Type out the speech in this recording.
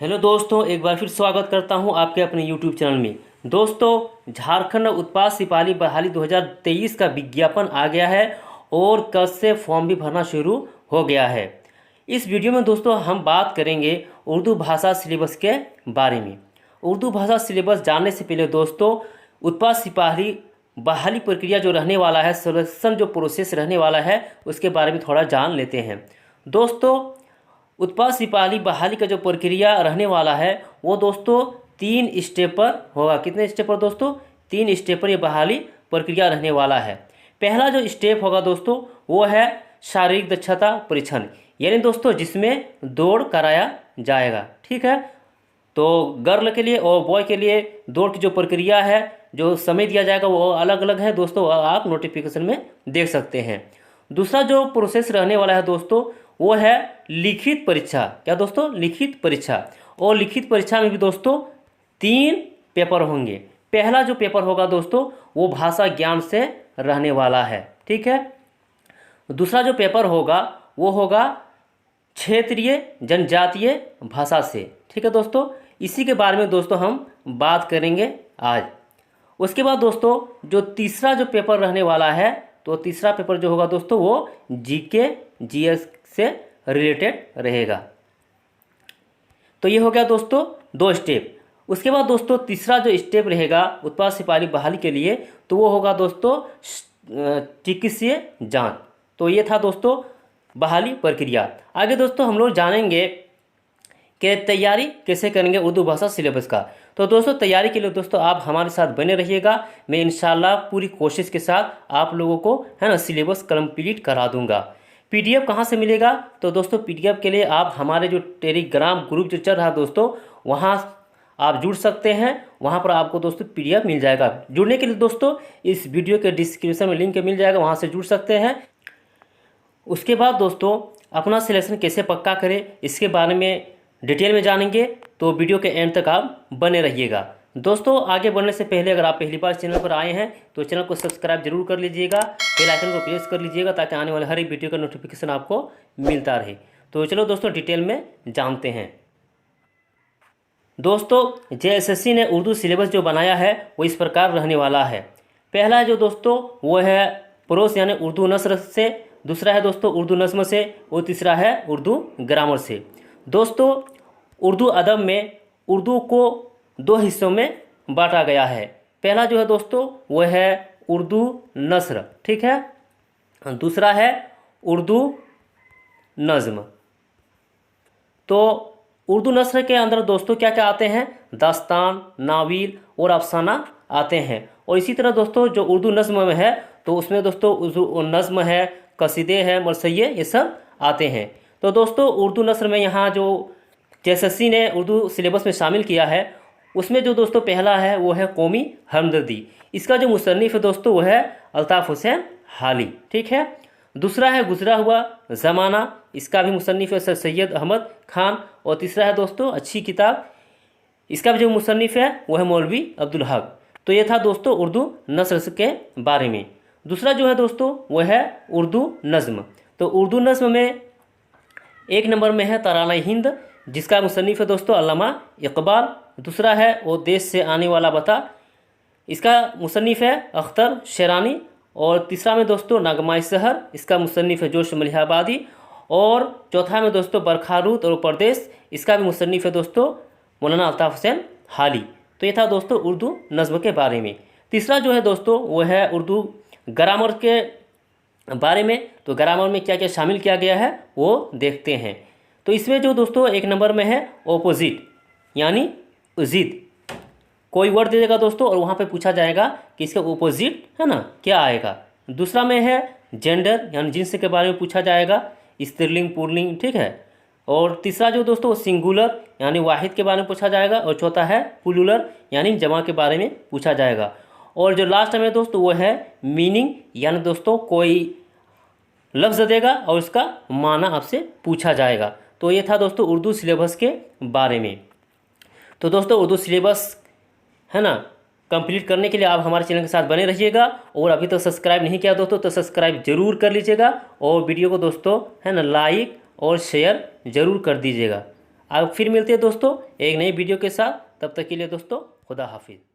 Hello दोस्तों, एक बार फिर स्वागत करता हूं आपके अपने यूट्यूब चैनल में। दोस्तों, झारखंड उत्पाद सिपाही बहाली 2023 का विज्ञापन आ गया है और कल से फॉर्म भी भरना शुरू हो गया है। इस वीडियो में दोस्तों हम बात करेंगे उर्दू भाषा सिलेबस के बारे में। उर्दू भाषा सिलेबस जानने से पहले दोस्तों, उत्पाद सिपाही बहाली प्रक्रिया जो रहने वाला है, सिलेक्शन जो प्रोसेस रहने वाला है, उसके बारे में थोड़ा जान लेते हैं। दोस्तों, उत्पाद सिपाही बहाली का जो प्रक्रिया रहने वाला है वो दोस्तों 3 स्टेप पर होगा। कितने स्टेप पर दोस्तों? 3 स्टेप पर ये बहाली प्रक्रिया रहने वाला है। पहला जो स्टेप होगा दोस्तों वो है शारीरिक दक्षता परीक्षण, यानी दोस्तों जिसमें दौड़ कराया जाएगा। ठीक है, तो गर्ल के लिए और बॉय के लिए दौड़ की जो प्रक्रिया है, जो समय दिया जाएगा वो अलग अलग है दोस्तों, आप नोटिफिकेशन में देख सकते हैं। दूसरा जो प्रोसेस रहने वाला है दोस्तों वो है लिखित परीक्षा। क्या दोस्तों? लिखित परीक्षा। और लिखित परीक्षा में भी दोस्तों 3 पेपर होंगे। पहला जो पेपर होगा दोस्तों वो भाषा ज्ञान से रहने वाला है। ठीक है, दूसरा जो पेपर होगा वो होगा क्षेत्रीय जनजातीय भाषा से। ठीक है दोस्तों, इसी के बारे में दोस्तों हम बात करेंगे आज। उसके बाद दोस्तों जो तीसरा जो पेपर रहने वाला है, तो तीसरा पेपर जो होगा दोस्तों वो जीके जीएस से रिलेटेड रहेगा। तो ये हो गया दोस्तों 2 स्टेप। उसके बाद दोस्तों तीसरा जो स्टेप रहेगा उत्पाद सिपाही बहाली के लिए, तो वो होगा दोस्तों चिकित्सीय जांच। तो ये था दोस्तों बहाली प्रक्रिया। आगे दोस्तों हम लोग जानेंगे कि तैयारी कैसे करेंगे उर्दू भाषा सिलेबस का। तो दोस्तों तैयारी के लिए दोस्तों आप हमारे साथ बने रहिएगा। मैं इंशाल्लाह पूरी कोशिश के साथ आप लोगों को है ना सिलेबस कंप्लीट करा दूंगा। पीडीएफ कहाँ से मिलेगा? तो दोस्तों पीडीएफ के लिए आप हमारे जो टेलीग्राम ग्रुप जो चल रहा है दोस्तों, वहाँ आप जुड़ सकते हैं। वहाँ पर आपको दोस्तों पीडीएफ मिल जाएगा। जुड़ने के लिए दोस्तों इस वीडियो के डिस्क्रिप्शन में लिंक मिल जाएगा, वहाँ से जुड़ सकते हैं। उसके बाद दोस्तों अपना सिलेक्शन कैसे पक्का करें इसके बारे में डिटेल में जानेंगे, तो वीडियो के एंड तक आप बने रहिएगा। दोस्तों आगे बढ़ने से पहले अगर आप पहली बार चैनल पर आए हैं तो चैनल को सब्सक्राइब जरूर कर लीजिएगा, बेल आइकन को प्रेस कर लीजिएगा ताकि आने वाले हर एक वीडियो का नोटिफिकेशन आपको मिलता रहे। तो चलो दोस्तों डिटेल में जानते हैं। दोस्तों जेएसएससी ने उर्दू सिलेबस जो बनाया है वो इस प्रकार रहने वाला है। पहला जो दोस्तों वो है प्रोस यानी उर्दू नस्र से, दूसरा है दोस्तों उर्दू नज्म से, और तीसरा है उर्दू ग्रामर से। दोस्तों उर्दू अदब में उर्दू को 2 हिस्सों में बांटा गया है। पहला जो है दोस्तों वो है उर्दू नस्र, ठीक है, दूसरा है उर्दू नज्म। तो उर्दू नस्र के अंदर दोस्तों क्या क्या आते हैं? दास्तान, नावील और अफसाना आते हैं। और इसी तरह दोस्तों जो उर्दू नज्म में है तो उसमें दोस्तों उर्दू नज्म है, कसीदे हैं, मरसइये, ये सब आते हैं। तो दोस्तों उर्दू नस्र में यहाँ जो जेएसएससी ने उर्दू सिलेबस में शामिल किया है उसमें जो दोस्तों पहला है वो है कौमी हमदर्दी। इसका जो मुसन्निफ़ है दोस्तों वो है अल्ताफ़ हुसैन हाली। ठीक है, दूसरा है गुजरा हुआ ज़माना, इसका भी मुसन्निफ़ है सर सैयद अहमद खान। और तीसरा है दोस्तों अच्छी किताब, इसका भी जो मुसन्निफ़ है वो है मौलवी अब्दुल हक। तो ये था दोस्तों उर्दू नस्र के बारे में। दूसरा जो है दोस्तों वो है उर्दू नज़्म। तो उर्दू नज़्म में 1 नंबर में है तराना हिंद, जिसका मुसन्निफ़ है दोस्तों अल्लामा इकबाल। दूसरा है वो देश से आने वाला बता, इसका मुसन्निफ़ है अख्तर शेरानी। और तीसरा में दोस्तों नगमाए शहर, इसका मुसन्निफ़ है जोश मलिहाबादी। और चौथा में दोस्तों बरखारूत और परदेश, इसका भी मुसन्निफ़ है दोस्तों मौलाना अल्ताफ़ हुसैन हाली। तो ये था दोस्तों उर्दू नज़्म के बारे में। तीसरा जो है दोस्तों वो है उर्दू ग्रामर के बारे में। तो ग्रामर में क्या क्या शामिल किया गया है वो देखते हैं। तो इसमें जो दोस्तों 1 नंबर में है ऑपोजिट यानी उजिद, कोई वर्ड दे देगा दोस्तों और वहाँ पे पूछा जाएगा कि इसका ऑपोजिट है ना क्या आएगा। दूसरा में है जेंडर यानी जिन्स के बारे में पूछा जाएगा, स्त्रीलिंग पुल्लिंग, ठीक है। और तीसरा जो दोस्तों सिंगुलर यानी वाहिद के बारे में पूछा जाएगा। और चौथा है प्लूरल यानी जमा के बारे में पूछा जाएगा। और जो लास्ट में दोस्तों वो है मीनिंग यानी दोस्तों कोई लफ्ज़ देगा और उसका माना आपसे पूछा जाएगा। तो ये था दोस्तों उर्दू सिलेबस के बारे में। तो दोस्तों उर्दू सिलेबस है ना कंप्लीट करने के लिए आप हमारे चैनल के साथ बने रहिएगा। और अभी तक सब्सक्राइब नहीं किया दोस्तों तो सब्सक्राइब जरूर कर लीजिएगा। और वीडियो को दोस्तों है ना लाइक और शेयर ज़रूर कर दीजिएगा। अब फिर मिलते हैं दोस्तों एक नई वीडियो के साथ। तब तक के लिए दोस्तों खुदा हाफिज़।